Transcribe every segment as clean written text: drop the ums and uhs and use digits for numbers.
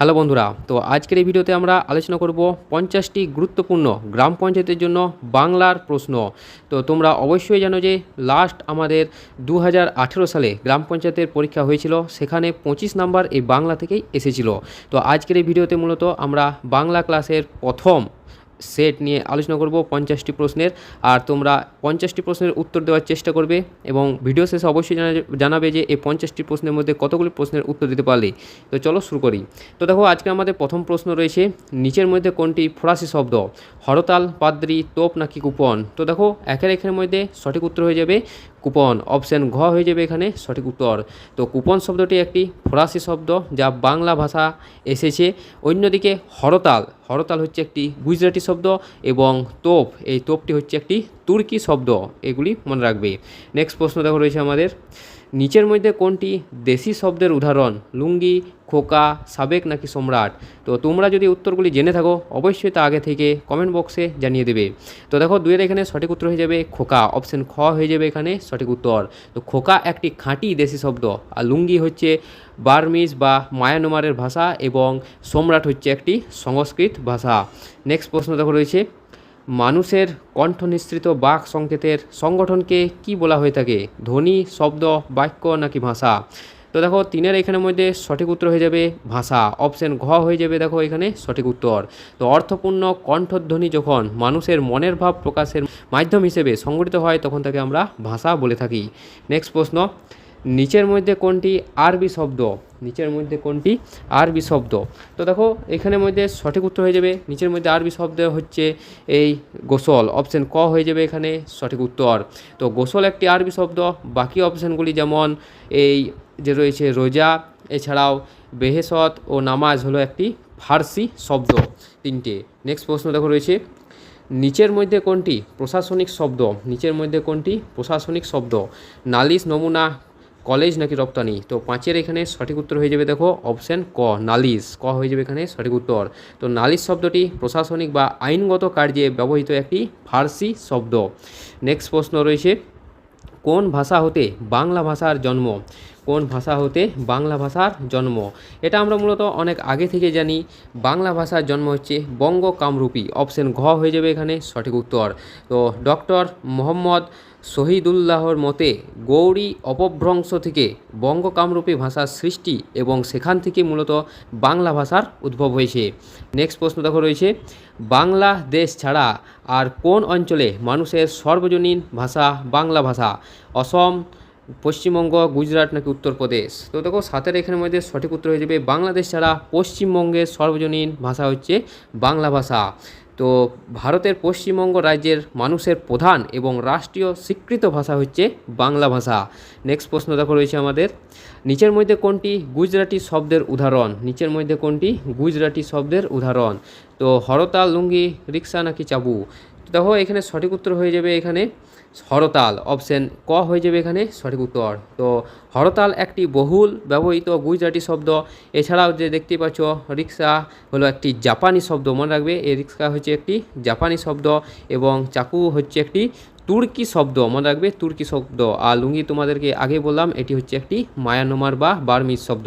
Hello বন্ধুরা, তো আজকের এই ভিডিওতে আমরা আলোচনা করব 50টি গুরুত্বপূর্ণ গ্রাম পঞ্চায়েতের জন্য বাংলার প্রশ্ন। তো তোমরা অবশ্যই জানো যে লাস্ট আমাদের 2018 সালে গ্রাম পঞ্চায়েতের পরীক্ষা হয়েছিল, সেখানে 25 নাম্বার এই বাংলা থেকেই এসেছিল। তো আজকের এই ভিডিওতে মূলত আমরা বাংলা ক্লাসের প্রথম সেট নিয়ে আলোচনা করব 50টি প্রশ্নের। আর তোমরা 50টি প্রশ্নের উত্তর দেওয়ার চেষ্টা করবে এবং ভিডিও শেষে অবশ্যই জানাবে যে এই 50টি প্রশ্নের মধ্যে কতগুলি প্রশ্নের উত্তর দিতে পারলে। তো চলো শুরু করি। তো দেখো, আজকে আমাদের প্রথম প্রশ্ন রয়েছে, নিচের মধ্যে কোনটি ফরাসি শব্দ? হরতাল, পাদ্রি, তোপ নাকি কুপন? তো দেখো, একের মধ্যে সঠিক উত্তর হয়ে যাবে কুপন। অপশান ঘ হয়ে যাবে এখানে সঠিক উত্তর। তো কুপন শব্দটি একটি ফরাসি শব্দ যা বাংলা ভাষা এসেছে। অন্যদিকে হরতাল হরতাল হচ্ছে একটি গুজরাটি শব্দ এবং তোপ, এই তোপটি হচ্ছে একটি তুর্কি শব্দ। এগুলি মনে রাখবে। নেক্সট প্রশ্ন দেখো রয়েছে আমাদের, নিচের মধ্যে কোনটি দেশি শব্দের উদাহরণ? লুঙ্গি, খোকা, সাবেক নাকি সম্রাট? তো তোমরা যদি উত্তরগুলি জেনে থাকো অবশ্যই তা আগে থেকে কমেন্ট বক্সে জানিয়ে দেবে। তো দেখো, দুইয়ের এখানে সঠিক উত্তর হয়ে যাবে খোকা। অপশান খ হয়ে যাবে এখানে সঠিক উত্তর। তো খোকা একটি খাঁটি দেশি শব্দ, আর লুঙ্গি হচ্ছে বার্মিজ বা মায়ানমারের ভাষা এবং সম্রাট হচ্ছে একটি সংস্কৃত ভাষা। নেক্সট প্রশ্ন দেখো রয়েছে, মানুষের কণ্ঠ নিঃসৃত বাক সংকেতের সংগঠনকে কি বলা হয়ে থাকে? ধ্বনি, শব্দ, বাক্য নাকি ভাষা? তো দেখো, তিনের এখানের মধ্যে সঠিক উত্তর হয়ে যাবে ভাষা। অপশান ঘ হয়ে যাবে দেখো এখানে সঠিক উত্তর। তো অর্থপূর্ণ কণ্ঠধ্বনি যখন মানুষের মনের ভাব প্রকাশের মাধ্যম হিসেবে সংগঠিত হয় তখন তাকে আমরা ভাষা বলে থাকি। নেক্সট প্রশ্ন, নিচের মধ্যে কোনটি আরবি শব্দ? নিচের মধ্যে কোনটি আরবি শব্দ? তো দেখো, এখানের মধ্যে সঠিক উত্তর হয়ে যাবে নিচের মধ্যে আরবি শব্দ হচ্ছে এই গোসল। অপশান ক হয়ে যাবে এখানে সঠিক উত্তর। তো গোসল একটি আরবি শব্দ। বাকি অপশানগুলি যেমন এই যে রয়েছে রোজা, এছাড়াও বেহেশত ও নামাজ হলো একটি ফার্সি শব্দ, তিনটে। নেক্সট প্রশ্ন দেখো রয়েছে, নিচের মধ্যে কোনটি প্রশাসনিক শব্দ? নিচের মধ্যে কোনটি প্রশাসনিক শব্দ? নালিশ, নমুনা, কলেজ নাকি রপ্তানি? তো পাঁচের এখানে সঠিক উত্তর হয়ে যাবে দেখো অপশান ক, নালিশ। ক হয়ে যাবে এখানে সঠিক উত্তর। তো নালিশ শব্দটি প্রশাসনিক বা আইনগত কার্যে ব্যবহৃত একটি ফার্সি শব্দ। নেক্সট প্রশ্ন রয়েছে, কোন ভাষা হতে বাংলা ভাষার জন্ম? কোন ভাষা হতে বাংলা ভাষার জন্ম? এটা আমরা মূলত অনেক আগে থেকে জানি। বাংলা ভাষার জন্ম হচ্ছে বঙ্গ কামরূপী। অপশান ঘ হয়ে যাবে এখানে সঠিক উত্তর। তো ডক্টর মোহাম্মদ শহীদুল্লাহর মতে গৌড়ী অপভ্রংশ থেকে বঙ্গ কামরূপী ভাষার সৃষ্টি এবং সেখান থেকে মূলত বাংলা ভাষার উদ্ভব হয়েছে। নেক্সট প্রশ্ন দেখো রয়েছে, বাংলা দেশ ছাড়া আর কোন অঞ্চলে মানুষের সর্বজনীন ভাষা বাংলা ভাষা? অসম, পশ্চিমবঙ্গ, গুজরাট নাকি উত্তরপ্রদেশ? তো দেখো, সাতের এখানের মধ্যে সঠিক উত্তর হয়ে যাবে বাংলাদেশ ছাড়া পশ্চিমবঙ্গের সর্বজনীন ভাষা হচ্ছে বাংলা ভাষা। তো ভারতের পশ্চিমবঙ্গ রাজ্যের মানুষের প্রধান এবং রাষ্ট্রীয় স্বীকৃত ভাষা হচ্ছে বাংলা ভাষা। নেক্সট প্রশ্ন দেখো রয়েছে আমাদের, নিচের মধ্যে কোনটি গুজরাটি শব্দের উদাহরণ? নিচের মধ্যে কোনটি গুজরাটি শব্দের উদাহরণ? তো হরতাল, লুঙ্গি, রিক্সা নাকি চাবু? দেখো, এখানে সঠিক উত্তর হয়ে যাবে এখানে হরতাল। অপশান ক হয়ে যাবে এখানে সঠিক উত্তর। তো হরতাল একটি বহুল ব্যবহৃত গুজরাটি শব্দ। এছাড়াও যে দেখতে পাচ্ছ রিক্সা হলো একটি জাপানি শব্দ, মনে রাখবে এই রিক্সা হচ্ছে একটি জাপানি শব্দ এবং চাকু হচ্ছে একটি তুর্কি শব্দ, মনে রাখবে তুর্কি শব্দ। আর লুঙ্গি তোমাদেরকে আগে বললাম এটি হচ্ছে একটি মায়ানমার বা বার্মিজ শব্দ।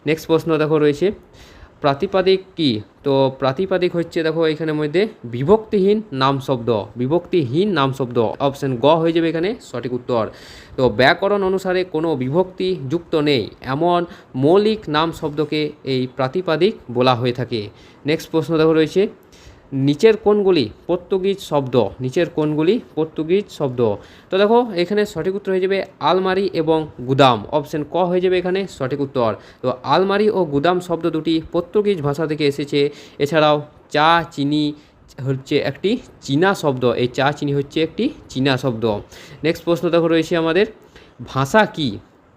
নেক্সট প্রশ্ন দেখো রয়েছে, প্রাতিপাদিক কি? তো প্রাতিপাদিক হচ্ছে দেখো এখানের মধ্যে বিভক্তিহীন নাম শব্দ। বিভক্তিহীন নাম শব্দ। অপশান গ হয়ে যাবে এখানে সঠিক উত্তর। তো ব্যাকরণ অনুসারে কোনো বিভক্তি যুক্ত নেই এমন মৌলিক নাম শব্দকে এই প্রাতিপাদিক বলা হয়ে থাকে। নেক্সট প্রশ্ন দেখো রয়েছে, নিচের কোনগুলি পর্তুগিজ শব্দ? নিচের কোনগুলি পর্তুগিজ শব্দ? তো দেখো, এখানে সঠিক উত্তর হয়ে যাবে আলমারি এবং গুদাম। অপশান ক হয়ে যাবে এখানে সঠিক উত্তর। তো আলমারি ও গুদাম শব্দ দুটি পর্তুগিজ ভাষা থেকে এসেছে। এছাড়াও চা, চিনি হচ্ছে একটি চীনা শব্দ। এই চা, চিনি হচ্ছে একটি চীনা শব্দ। নেক্সট প্রশ্ন দেখো রয়েছে আমাদের, ভাষা কি?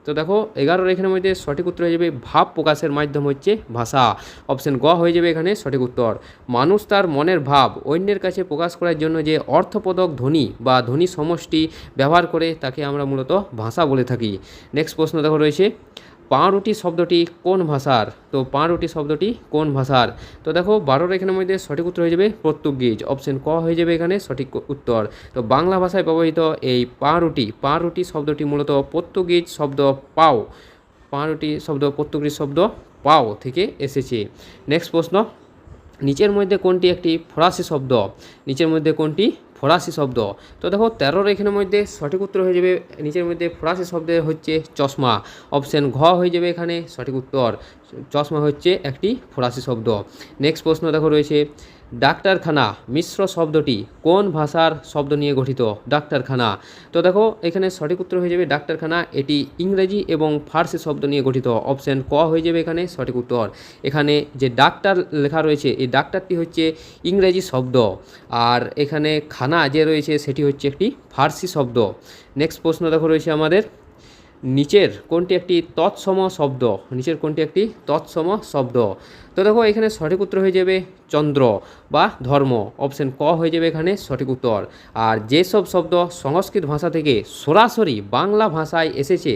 তো দেখো, 11 এখানের মধ্যে সঠিক উত্তর হয়ে যাবে ভাব প্রকাশের মাধ্যম হচ্ছে ভাষা। অপশান গ হয়ে যাবে এখানে সঠিক উত্তর। মানুষ তার মনের ভাব অন্যের কাছে প্রকাশ করার জন্য যে অর্থপদক ধ্বনি বা ধ্বনি সমষ্টি ব্যবহার করে তাকে আমরা মূলত ভাষা বলে থাকি। নেক্সট প্রশ্ন দেখো রয়েছে, পাউরুটি শব্দটি কোন ভাষার? তো পাউরুটি শব্দটি কোন ভাষার? তো দেখো, 12 এখানের মধ্যে সঠিক উত্তর হয়ে যাবে পর্তুগিজ। অপশান ক হয়ে যাবে এখানে সঠিক উত্তর। তো বাংলা ভাষায় ব্যবহৃত এই পাউরুটি শব্দটি মূলত পর্তুগিজ শব্দ পাও, পাউরুটি শব্দ পর্তুগিজ শব্দ পাও থেকে এসেছে। নেক্সট প্রশ্ন, নিচের মধ্যে কোনটি একটি ফরাসি শব্দ? নিচের মধ্যে কোনটি ফরাসি শব্দ? তো দেখো 13 এখানের মধ্যে সঠিক উত্তর হয়ে যাবে, নিচের মধ্যে ফরাসি শব্দের হচ্ছে চশমা। অপশান ঘ হয়ে যাবে এখানে সঠিক উত্তর। চশমা হচ্ছে একটি ফরাসি শব্দ। নেক্সট প্রশ্ন দেখো রয়েছে, ডাক্তারখানা মিশ্র শব্দটি কোন ভাষার শব্দ নিয়ে গঠিত? ডাক্তারখানা। তো দেখো এখানে সঠিক উত্তর হয়ে যাবে ডাক্তারখানা, এটি ইংরেজি এবং ফার্সি শব্দ নিয়ে গঠিত। অপশান ক হয়ে যাবে এখানে সঠিক উত্তর। এখানে যে ডাক্তার লেখা রয়েছে এই ডাক্তারটি হচ্ছে ইংরেজি শব্দ, আর এখানে খানা যে রয়েছে সেটি হচ্ছে একটি ফার্সি শব্দ। নেক্সট প্রশ্ন দেখো রয়েছে আমাদের, নিচের কোনটি একটি তৎসম শব্দ? নিচের কোনটি একটি তৎসম শব্দ? তো দেখো এখানে সঠিক উত্তর হয়ে যাবে চন্দ্র বা ধর্ম। অপশন ক হয়ে যাবে এখানে সঠিক উত্তর। আর যেসব শব্দ সংস্কৃত ভাষা থেকে সরাসরি বাংলা ভাষায় এসেছে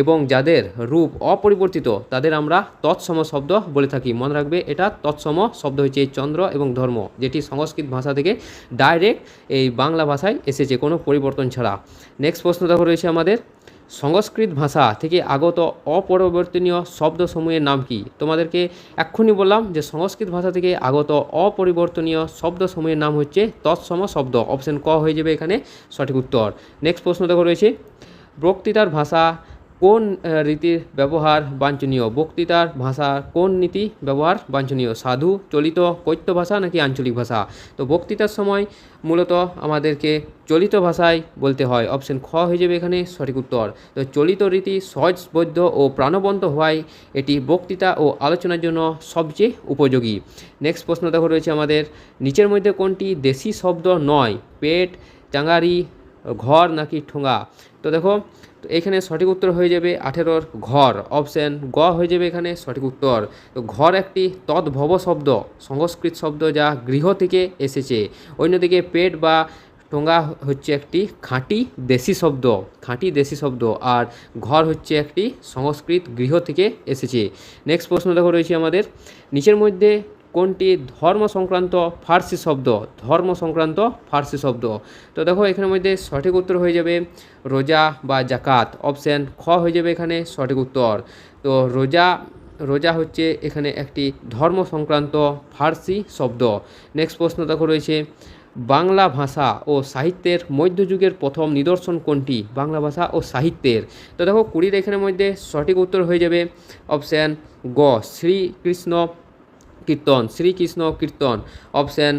এবং যাদের রূপ অপরিবর্তিত তাদের আমরা তৎসম শব্দ বলে থাকি। মনে রাখবে এটা তৎসম শব্দ হচ্ছে এই চন্দ্র এবং ধর্ম, যেটি সংস্কৃত ভাষা থেকে ডাইরেক্ট এই বাংলা ভাষায় এসেছে কোনো পরিবর্তন ছাড়া। নেক্সট প্রশ্ন দেখো রয়েছে আমাদের, সংস্কৃত ভাষা থেকে আগত অপরিবর্তনীয় শব্দসমূহের নাম কি? তোমাদেরকে এক্ষুনি বললাম যে সংস্কৃত ভাষা থেকে আগত অপরিবর্তনীয় শব্দসমূহের নাম হচ্ছে তৎসম শব্দ। অপশন ক হয়ে যাবে এখানে সঠিক উত্তর। নেক্সট প্রশ্ন দেখো রয়েছে, বক্তৃতার ভাষা কোন রীতির ব্যবহার বাঞ্ছনীয়? বক্তৃতার ভাষা কোন নীতি ব্যবহার বাঞ্ছনীয়? সাধু, চলিত, কৈত্য ভাষা নাকি আঞ্চলিক ভাষা? তো বক্তৃতার সময় মূলত আমাদেরকে চলিত ভাষায় বলতে হয়। অপশন খ হয়ে যাবে এখানে সঠিক উত্তর। তো চলিত রীতি সহজবোধ্য ও প্রাণবন্ত হওয়ায় এটি বক্তৃতা ও আলোচনার জন্য সবচেয়ে উপযোগী। নেক্সট প্রশ্ন দেখো রয়েছে আমাদের, নিচের মধ্যে কোনটি দেশি শব্দ নয়? পেট, চাঙারি, ঘর নাকি ঠোঙা? তো দেখো তো এখানে সঠিক উত্তর হয়ে যাবে 18 ঘর। অপশান গ হয়ে যাবে এখানে সঠিক উত্তর। তো ঘর একটি তদ্ভব শব্দ, সংস্কৃত শব্দ যা গৃহ থেকে এসেছে। অন্যদিকে পেট বা ঠোঙা হচ্ছে একটি খাঁটি দেশি শব্দ, খাঁটি দেশি শব্দ, আর ঘর হচ্ছে একটি সংস্কৃত গৃহ থেকে এসেছে। নেক্সট প্রশ্ন দেখো রয়েছে আমাদের, নিচের মধ্যে কোনটি ধর্ম সংক্রান্ত ফার্সি শব্দ? ধর্ম সংক্রান্ত ফার্সি শব্দ। তো দেখো এখানের মধ্যে সঠিক উত্তর হয়ে যাবে রোজা বা জাকাত। অপশান খ হয়ে যাবে এখানে সঠিক উত্তর। তো রোজা হচ্ছে এখানে একটি ধর্ম সংক্রান্ত ফার্সি শব্দ। নেক্সট প্রশ্ন দেখো রয়েছে, বাংলা ভাষা ও সাহিত্যের মধ্যযুগের প্রথম নিদর্শন কোনটি? বাংলা ভাষা ও সাহিত্যের। তো দেখো 20 এখানের মধ্যে সঠিক উত্তর হয়ে যাবে অপশান গ, শ্রীকৃষ্ণ কীর্তন। শ্রীকৃষ্ণ কীর্তন। অপশান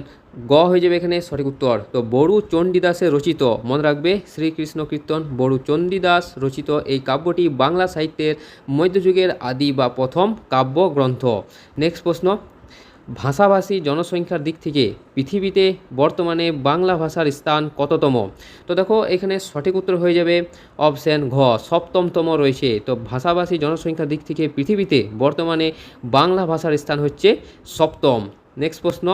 গ হয়ে যাবে এখানে সঠিক উত্তর। তো বড়ু চণ্ডীদাসের রচিত, মনে রাখবে শ্রীকৃষ্ণ কীর্তন বড়ু চণ্ডীদাস রচিত এই কাব্যটি বাংলা সাহিত্যের মধ্যযুগের আদি বা প্রথম কাব্যগ্রন্থ। নেক্সট প্রশ্ন, ভাষাভাষী জনসংখ্যার দিক থেকে পৃথিবীতে বর্তমানে বাংলা ভাষার স্থান কততম? তো দেখো এখানে সঠিক উত্তর হয়ে যাবে অপশান ঘ, সপ্তমতম রয়েছে। তো ভাষাভাষী জনসংখ্যার দিক থেকে পৃথিবীতে বর্তমানে বাংলা ভাষার স্থান হচ্ছে সপ্তম। নেক্সট প্রশ্ন,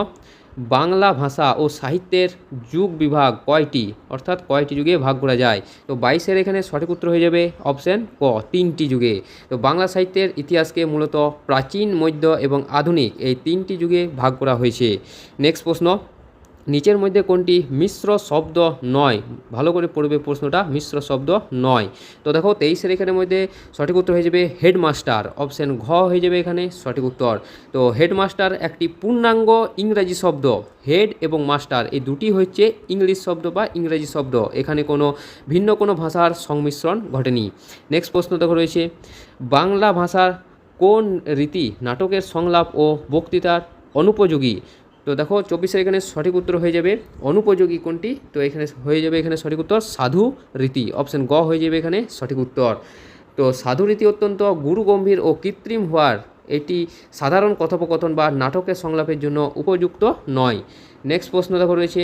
বাংলা ভাষা ও সাহিত্যের যুগ বিভাগ কয়টি? অর্থাৎ কয়টি যুগে ভাগ করা যায়? তো 22 এখানে সঠিক উত্তর হয়ে যাবে অপশান ক, 3টি যুগে। তো বাংলা সাহিত্যের ইতিহাসকে মূলত প্রাচীন, মধ্য এবং আধুনিক এই 3টি যুগে ভাগ করা হয়েছে। নেক্সট প্রশ্ন, নিচের মধ্যে কোনটি মিশ্র শব্দ নয়? ভালো করে পড়বে প্রশ্নটা, মিশ্র শব্দ নয়। তো দেখো 23 এখানের মধ্যে সঠিক উত্তর হয়ে যাবে হেডমাস্টার। অপশান ঘ হয়ে যাবে এখানে সঠিক উত্তর। তো হেডমাস্টার একটি পূর্ণাঙ্গ ইংরাজি শব্দ। হেড এবং মাস্টার এই দুটি হচ্ছে ইংলিশ শব্দ বা ইংরেজি শব্দ, এখানে কোনো ভিন্ন কোনো ভাষার সংমিশ্রণ ঘটেনি। নেক্সট প্রশ্ন দেখো রয়েছে, বাংলা ভাষার কোন রীতি নাটকের সংলাপ ও বক্তৃতার অনুপযোগী? তো দেখো 24 এখানে সঠিক উত্তর হয়ে যাবে অনুপযোগী কোনটি? তো এখানে হয়ে যাবে এখানে সঠিক উত্তর সাধু রীতি। অপশান গ হয়ে যাবে এখানে সঠিক উত্তর। তো সাধু রীতি অত্যন্ত গুরুগম্ভীর ও কৃত্রিম হওয়ার এটি সাধারণ কথোপকথন বা নাটকের সংলাপের জন্য উপযুক্ত নয়। নেক্সট প্রশ্ন দেখো রয়েছে,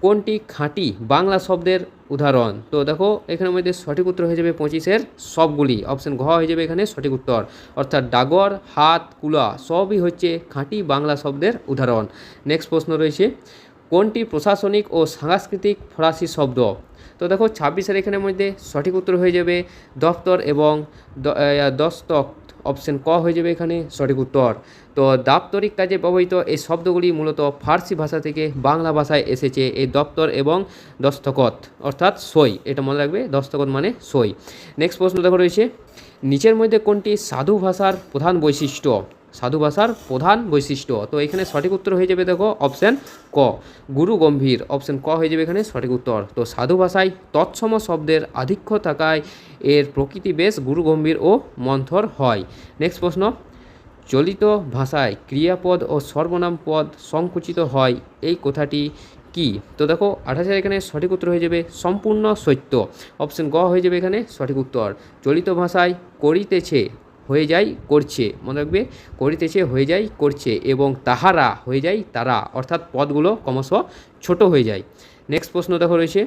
কোনটি খাঁটি বাংলা শব্দের উদাহরণ? তো দেখো এখানের মধ্যে সঠিক উত্তর হয়ে যাবে 25 সবগুলি। অপশান ঘ হয়ে যাবে এখানে সঠিক উত্তর। অর্থাৎ ডাগর, হাত, কুলা সবই হচ্ছে খাঁটি বাংলা শব্দের উদাহরণ। নেক্সট প্রশ্ন রয়েছে, কোনটি প্রশাসনিক ও সাংস্কৃতিক ফরাসি শব্দ? তো দেখো 26 এখানের মধ্যে সঠিক উত্তর হয়ে যাবে দপ্তর এবং দস্তক। অপশান ক হয়ে যাবে এখানে সঠিক উত্তর। তো দাপ্তরিক কাজে ব্যবহৃত এই শব্দগুলি মূলত ফার্সি ভাষা থেকে বাংলা ভাষায় এসেছে। এই দপ্তর এবং দস্তখত অর্থাৎ সই, এটা মনে রাখবে, দস্তখত মানে সই। নেক্সট প্রশ্ন দেখো রয়েছে, নিচের মধ্যে কোনটি সাধু ভাষার প্রধান বৈশিষ্ট্য? সাধু ভাষার প্রধান বৈশিষ্ট্য, তো এখানে সঠিক উত্তর হয়ে যাবে দেখো অপশান ক, গুরু গম্ভীর। অপশান ক হয়ে যাবে এখানে সঠিক উত্তর। তো সাধু ভাষায় তৎসম শব্দের আধিক্য থাকায় এর প্রকৃতি বেশ গুরু গম্ভীর ও মন্থর হয়। নেক্সট প্রশ্ন, চলিত ভাষায় ক্রিয়াপদ ও সর্বনাম পদ সংকুচিত হয়, এই কথাটি কি? তো দেখো 28 এখানে সঠিক উত্তর হয়ে যাবে সম্পূর্ণ সত্য। অপশন গ হয়ে যাবে এখানে সঠিক উত্তর। চলিত ভাষায় করিতেছে হয়ে যায় করছে, মনে রাখবে করিতেছে হয়ে যায় করছে, এবং তাহারা হয়ে যায় তারা, অর্থাৎ পদগুলো ক্রমশ ছোট হয়ে যায়। নেক্সট প্রশ্ন দেখো রয়েছে,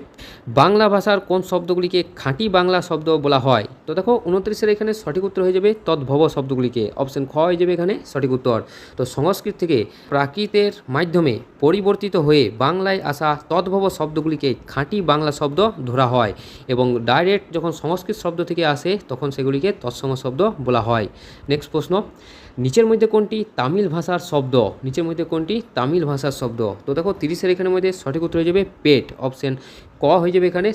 বাংলা ভাষার কোন শব্দগুলিকে খাঁটি বাংলা শব্দ বলা হয়? তো দেখো 29 এখানে সঠিক উত্তর হয়ে যাবে তদ্ভব শব্দগুলিকে। অপশন খ হয়ে যাবে এখানে সঠিক উত্তর। তো সংস্কৃত থেকে প্রাকৃতের মাধ্যমে পরিবর্তিত হয়ে বাংলায় আসা তদ্ভব শব্দগুলিকে খাঁটি বাংলা শব্দ ধরা হয়, এবং ডাইরেক্ট যখন সংস্কৃত শব্দ থেকে আসে তখন সেগুলিকে তৎসম শব্দ বলা হয়। নেক্সট প্রশ্ন, নিচের মধ্যে কোনটি তামিল ভাষার শব্দ? নিচের মধ্যে কোনটি তামিল ভাষার শব্দ? তো দেখো 30 এখানের মধ্যে সঠিক উত্তর হয়ে যাবে পেট। অপশন ক হয়ে যাবে এখানে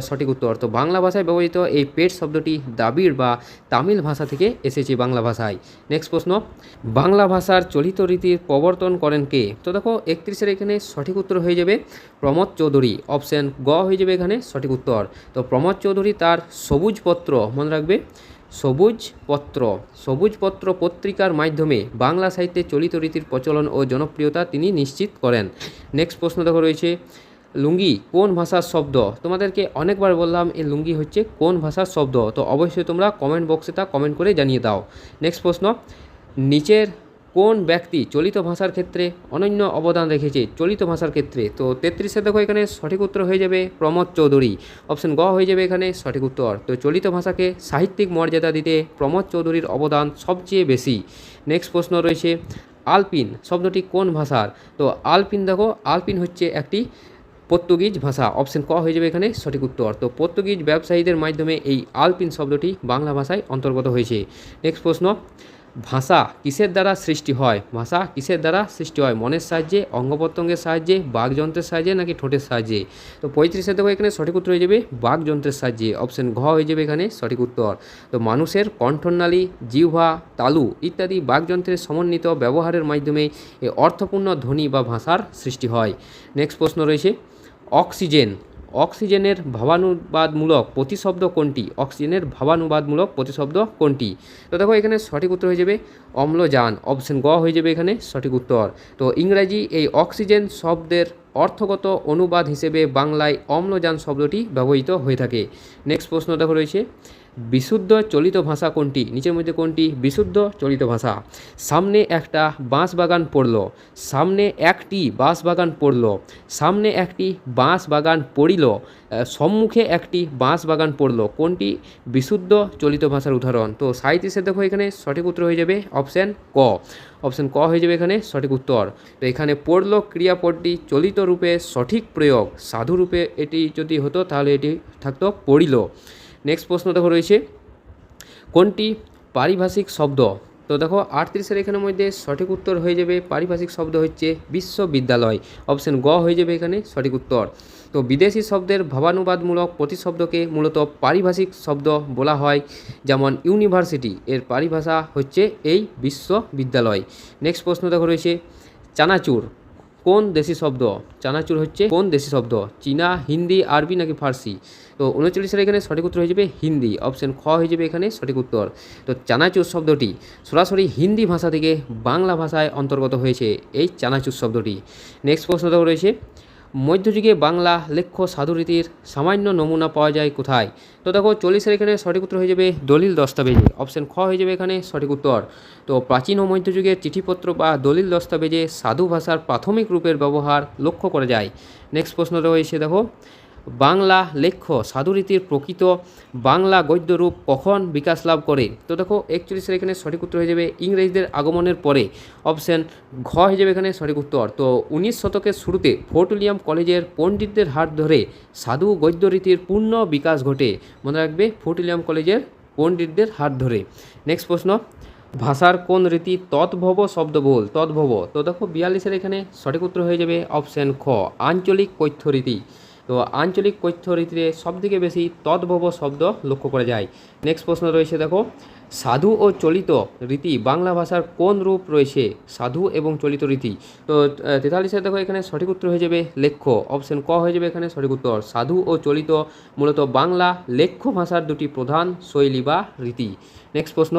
সঠিক উত্তর। তো বাংলা ভাষায় ব্যবহৃত এই পেট শব্দটি দ্রাবিড় বা তামিল ভাষা থেকে এসেছে বাংলা ভাষায়। নেক্সট প্রশ্ন, বাংলা ভাষার চলিত রীতির প্রবর্তন করেন কে? তো দেখো 31 এখানে সঠিক উত্তর হয়ে যাবে প্রমোদ চৌধুরী। অপশন গ হয়ে যাবে এখানে সঠিক উত্তর। তো প্রমোদ চৌধুরী তার সবুজপত্র, মনে রাখবে সবুজপত্র পত্রিকার মাধ্যমে বাংলা সাহিত্যে চলিত রীতির প্রচলন ও জনপ্রিয়তা তিনি নিশ্চিত করেন। নেক্সট প্রশ্ন দেখো রয়েছে, লুঙ্গি কোন ভাষার শব্দ? তোমাদেরকে অনেকবার বললাম এই লুঙ্গি হচ্ছে কোন ভাষার শব্দ, তো অবশ্যই তোমরা কমেন্ট বক্সে তা কমেন্ট করে জানিয়ে দাও। নেক্সট প্রশ্ন, নিচের কোন ব্যক্তি চলিত ভাষার ক্ষেত্রে অনন্য অবদান রেখেছে চলিত ভাষার ক্ষেত্রে? তো 33 দেখো এখানে সঠিক উত্তর হয়ে যাবে প্রমোদ চৌধুরী। অপশন গ হয়ে যাবে এখানে সঠিক উত্তর। তো চলিত ভাষাকে সাহিত্যিক মর্যাদা দিতে প্রমোদ চৌধুরীর অবদান সবচেয়ে বেশি। নেক্সট প্রশ্ন রয়েছে, আলপিন শব্দটি কোন ভাষার? তো আলপিন দেখো আলপিন হচ্ছে একটি পর্তুগিজ ভাষা। অপশন ক হয়ে যাবে এখানে সঠিক উত্তর। তো পর্তুগিজ ব্যবসায়ীদের মাধ্যমে এই আলপিন শব্দটি বাংলা ভাষায় অন্তর্গত হয়েছে। নেক্সট প্রশ্ন, ভাষা কিসের দ্বারা সৃষ্টি হয়? ভাষা কিসের দ্বারা সৃষ্টি হয়? মনের সাহায্যে, অঙ্গ প্রত্যঙ্গের সাহায্যে, বাকযন্ত্রের সাহায্যে, নাকি ঠোঁটের সাহায্যে? তো 35 দেখো এখানে সঠিক উত্তর হয়ে যাবে বাকযন্ত্রের সাহায্যে। অপশন ঘ হয়ে যাবে এখানে সঠিক উত্তর। তো মানুষের কণ্ঠনালী, জিহ্বা, তালু ইত্যাদি বাকযন্ত্রের সমন্বিত ব্যবহারের মাধ্যমে এই অর্থপূর্ণ ধ্বনি বা ভাষার সৃষ্টি হয়। নেক্সট প্রশ্ন রয়েছে, অক্সিজেনের ভাবানুবাদমূলক প্রতিশব্দ কোনটি? অক্সিজেনের ভাবানুবাদমূলক প্রতিশব্দ কোনটি? তো দেখো এখানে সঠিক উত্তর হয়ে যাবে অম্লজান। অপশন গ হয়ে যাবে এখানে সঠিক উত্তর। তো ইংরাজি এই অক্সিজেন শব্দের অর্থগত অনুবাদ হিসেবে বাংলায় অম্লজান শব্দটি ব্যবহৃত হয়ে থাকে। নেক্সট প্রশ্ন দেখো রয়েছে, বিশুদ্ধ চলিত ভাষা কোনটি? নিচের মধ্যে কোনটি বিশুদ্ধ চলিত ভাষা? সামনে একটা বাঁশ বাগান পড়ল, সামনে একটি বাঁশ বাগান পড়ল, সামনে একটি বাঁশ বাগান পড়িল, সম্মুখে একটি বাঁশ বাগান পড়ল, কোনটি বিশুদ্ধ চলিত ভাষার উদাহরণ? তো 37 দেখো এখানে সঠিক উত্তর হয়ে যাবে অপশান ক। অপশান ক হয়ে যাবে এখানে সঠিক উত্তর। তো এখানে পড়ল ক্রিয়াপদটি চলিত রূপে সঠিক প্রয়োগ, সাধু রূপে এটি যদি হতো তাহলে এটি থাকতো পড়িল। নেক্সট প্রশ্ন দেখো রয়েছে, কোনটি পারিভাষিক শব্দ? তো দেখো 38 এখানের মধ্যে সঠিক উত্তর হয়ে যাবে পারিভাষিক শব্দ হচ্ছে বিশ্ববিদ্যালয়। অপশন গ হয়ে যাবে এখানে সঠিক উত্তর। তো বিদেশি শব্দের ভাবানুবাদমূলক প্রতিশব্দকে মূলত পারিভাষিক শব্দ বলা হয়, যেমন ইউনিভার্সিটি এর পারিভাষা হচ্ছে এই বিশ্ববিদ্যালয়। নেক্সট প্রশ্ন দেখো রয়েছে, চানাচুর কোন দেশি শব্দ? চানাচুর হচ্ছে কোন দেশি শব্দ? চীনা, হিন্দি, আরবি নাকি ফার্সি? তো 39 এখানে সঠিক উত্তর হয়ে যাবে হিন্দি। অপশন খ হয়ে যাবে এখানে সঠিক উত্তর। তো চানাচুর শব্দটি সরাসরি হিন্দি ভাষা থেকে বাংলা ভাষায় অন্তর্গত হয়েছে এই চানাচুর শব্দটি। নেক্সট প্রশ্ন দেখো রয়েছে, মধ্যযুগে বাংলা লেখ্য সাধুরীতির সামান্য নমুনা পাওয়া যায় কোথায়? তো দেখো 40 এখানে সঠিক উত্তর হয়ে যাবে দলিল দস্তাবেজে। অপশন খ হয়ে যাবে এখানে সঠিক উত্তর। তো প্রাচীন ও মধ্যযুগের চিঠিপত্র বা দলিল দস্তাবেজে সাধু ভাষার প্রাথমিক রূপের ব্যবহার লক্ষ্য করা যায়। নেক্সট প্রশ্ন রয়েছে দেখো, বাংলা লেখ্য সাধুরীতির প্রকৃত বাংলা গদ্যরূপ কখন বিকাশ লাভ করে? তো দেখো 41 এখানে সঠিক উত্তর হয়ে যাবে ইংরেজদের আগমনের পরে। অপশন ঘ হয়ে যাবে এখানে সঠিক উত্তর। তো 19 শতকের শুরুতে ফোর্ট উইলিয়াম কলেজের পণ্ডিতদের হাত ধরে সাধু গদ্যরীতির পূর্ণ বিকাশ ঘটে। মনে রাখবে ফোর্ট উইলিয়াম কলেজের পণ্ডিতদের হাত ধরে। নেক্সট প্রশ্ন, ভাষার কোন রীতি তদ্ভব শব্দবহুল? তদ্ভব, তো দেখো 42 এখানে সঠিক উত্তর হয়ে যাবে অপশন খ আঞ্চলিক কৈথ্য রীতি। তো আঞ্চলিক কথ্য রীতিতে সবথেকে বেশি তদ্ভব শব্দ লক্ষ্য করা যায়। নেক্সট প্রশ্ন রয়েছে দেখো, সাধু ও চলিত রীতি বাংলা ভাষার কোন রূপ রয়েছে? সাধু এবং চলিত রীতি। তো 43 দেখো এখানে সঠিক উত্তর হয়ে যাবে লেখ্য, অপশন ক হয়ে যাবে এখানে সঠিক উত্তর। সাধু ও চলিত মূলত বাংলা লেখ্য ভাষার দুটি প্রধান শৈলী বা রীতি। নেক্সট প্রশ্ন,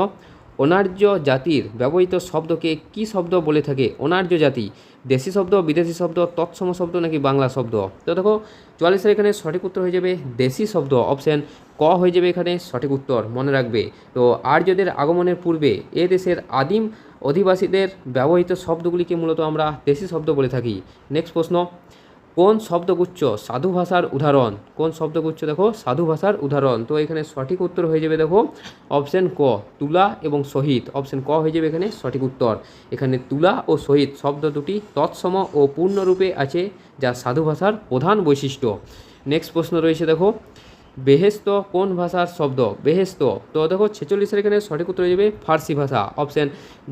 অনার্য জাতির ব্যবহৃত শব্দকে কি শব্দ বলে থাকে? অনার্য জাতি দেশি শব্দ, বিদেশি শব্দ, তৎসম শব্দ নাকি বাংলা শব্দ? তো দেখো 44 এখানে সঠিক উত্তর হয়ে যাবে দেশি শব্দ, অপশন ক হয়ে যাবে এখানে সঠিক উত্তর, মনে রাখবে। তো আর্যদের আগমনের পূর্বে এ দেশের আদিম অধিবাসীদের ব্যবহৃত শব্দগুলিকে মূলত আমরা দেশি শব্দ বলে থাকি। নেক্সট প্রশ্ন, কোন শব্দগুচ্ছ সাধু ভাষার উদাহরণ? কোন শব্দগুচ্ছ দেখো সাধু ভাষার উদাহরণ? তো এখানে সঠিক উত্তর হয়ে যাবে দেখো অপশন ক, তুলা এবং শহীদ, অপশন ক হয়ে যাবে এখানে সঠিক উত্তর। এখানে তুলা ও শহীদ শব্দ দুটি তৎসম ও পূর্ণরূপে আছে, যা সাধু ভাষার প্রধান বৈশিষ্ট্য। নেক্সট প্রশ্ন রয়েছে দেখো, বেহেস্ত কোন ভাষার শব্দ? বেহেস্ত, তো দেখো 46 এখানে সঠিক উত্তর হয়ে যাবে ফার্সি ভাষা, অপশন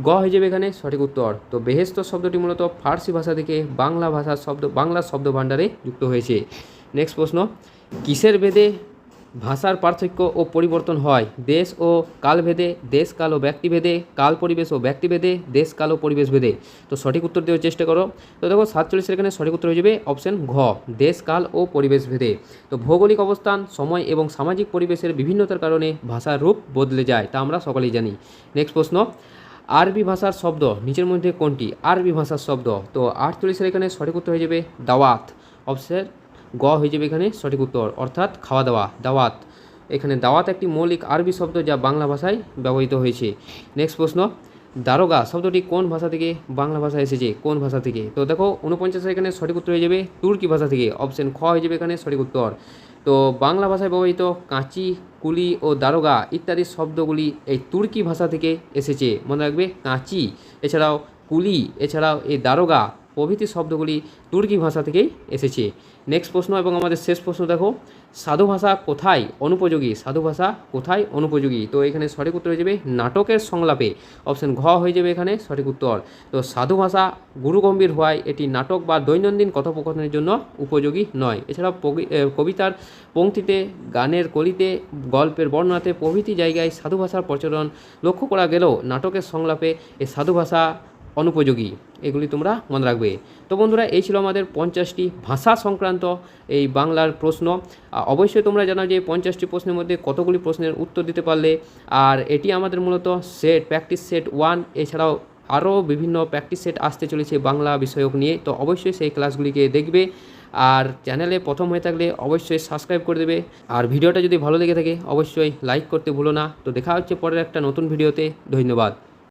গ হয়ে যাবে এখানে সঠিক উত্তর। তো বেহেস্ত শব্দটি মূলত ফার্সি ভাষা থেকে বাংলা ভাষার বাংলা শব্দ ভাণ্ডারে যুক্ত হয়েছে। নেক্সট প্রশ্ন, কিসের ভেদে ভাষার পার্থক্য ও পরিবর্তন হয়? দেশ ও কালভেদে, দেশ কাল ও ব্যক্তিভেদে, কাল পরিবেশ ও ব্যক্তিভেদে, দেশ কাল ও পরিবেশ ভেদে। তো সঠিক উত্তর দেওয়ার চেষ্টা করো। তো দেখো 47 এখানে সঠিক উত্তর হয়ে যাবে অপশন ঘ, দেশ কাল ও পরিবেশ ভেদে। তো ভৌগোলিক অবস্থান, সময় এবং সামাজিক পরিবেশের বিভিন্নতার কারণে ভাষার রূপ বদলে যায়, তা আমরা সকলেই জানি। নেক্সট প্রশ্ন, আরবি ভাষার শব্দ নিচের মধ্যে কোনটি? আরবি ভাষার শব্দ, তো 48 এখানে সঠিক উত্তর হয়ে যাবে দাওয়াত, অপশন গ হয়ে যাবে এখানে সঠিক উত্তর, অর্থাৎ খাওয়া দাওয়া, দাওয়াত। এখানে দাওয়াত একটি মৌলিক আরবি শব্দ যা বাংলা ভাষায় ব্যবহৃত হয়েছে। নেক্সট প্রশ্ন, দারোগা শব্দটি কোন ভাষা থেকে বাংলা ভাষায় এসেছে? কোন ভাষা থেকে? তো দেখো 49 এখানে সঠিক উত্তর হয়ে যাবে তুর্কি ভাষা থেকে, অপশন খ হয়ে যাবে এখানে সঠিক উত্তর। তো বাংলা ভাষায় ব্যবহৃত কাঁচি, কুলি ও দারোগা ইত্যাদি শব্দগুলি এই তুর্কি ভাষা থেকে এসেছে, মনে রাখবে। কাঁচি, এছাড়াও কুলি, এছাড়াও এই দারোগা প্রভৃতি শব্দগুলি তুর্কি ভাষা থেকেই এসেছে। নেক্সট প্রশ্ন এবং আমাদের শেষ প্রশ্ন দেখো, সাধু ভাষা কোথায় অনুপযোগী? সাধু ভাষা কোথায় অনুপযোগী? তো এখানে সঠিক উত্তর হয়ে যাবে নাটকের সংলাপে, অপশন ঘ হয়ে যাবে এখানে সঠিক উত্তর। তো সাধু ভাষা গুরুগম্ভীর হওয়ায় এটি নাটক বা দৈনন্দিন কথোপকথনের জন্য উপযোগী নয়। এছাড়াও কবিতার পংক্তিতে, গানের কলিতে, গল্পের বর্ণনাতে প্রভৃতি জায়গায় সাধু ভাষার প্রচলন লক্ষ্য করা গেলেও নাটকের সংলাপে এই সাধু ভাষা অনুপযোগী, এগুলি তোমরা মনে রাখবে। তো বন্ধুরা, এই ছিল আমাদের 50টি ভাষা সংক্রান্ত এই বাংলার প্রশ্ন। অবশ্যই তোমরা জানো যে 50টি প্রশ্নের মধ্যে কতগুলি প্রশ্নের উত্তর দিতে পারলে। আর এটি আমাদের মূলত প্র্যাকটিস সেট 1, এছাড়াও আরও বিভিন্ন প্র্যাকটিস সেট আসতে চলেছে বাংলা বিষয়ক নিয়ে। তো অবশ্যই সেই ক্লাসগুলিকে দেখবে। আর চ্যানেলে প্রথম হয়ে থাকলে অবশ্যই সাবস্ক্রাইব করে দেবে। আর ভিডিওটা যদি ভালো লেগে থাকে অবশ্যই লাইক করতে ভুলো না। তো দেখা হচ্ছে পরের একটা নতুন ভিডিওতে। ধন্যবাদ।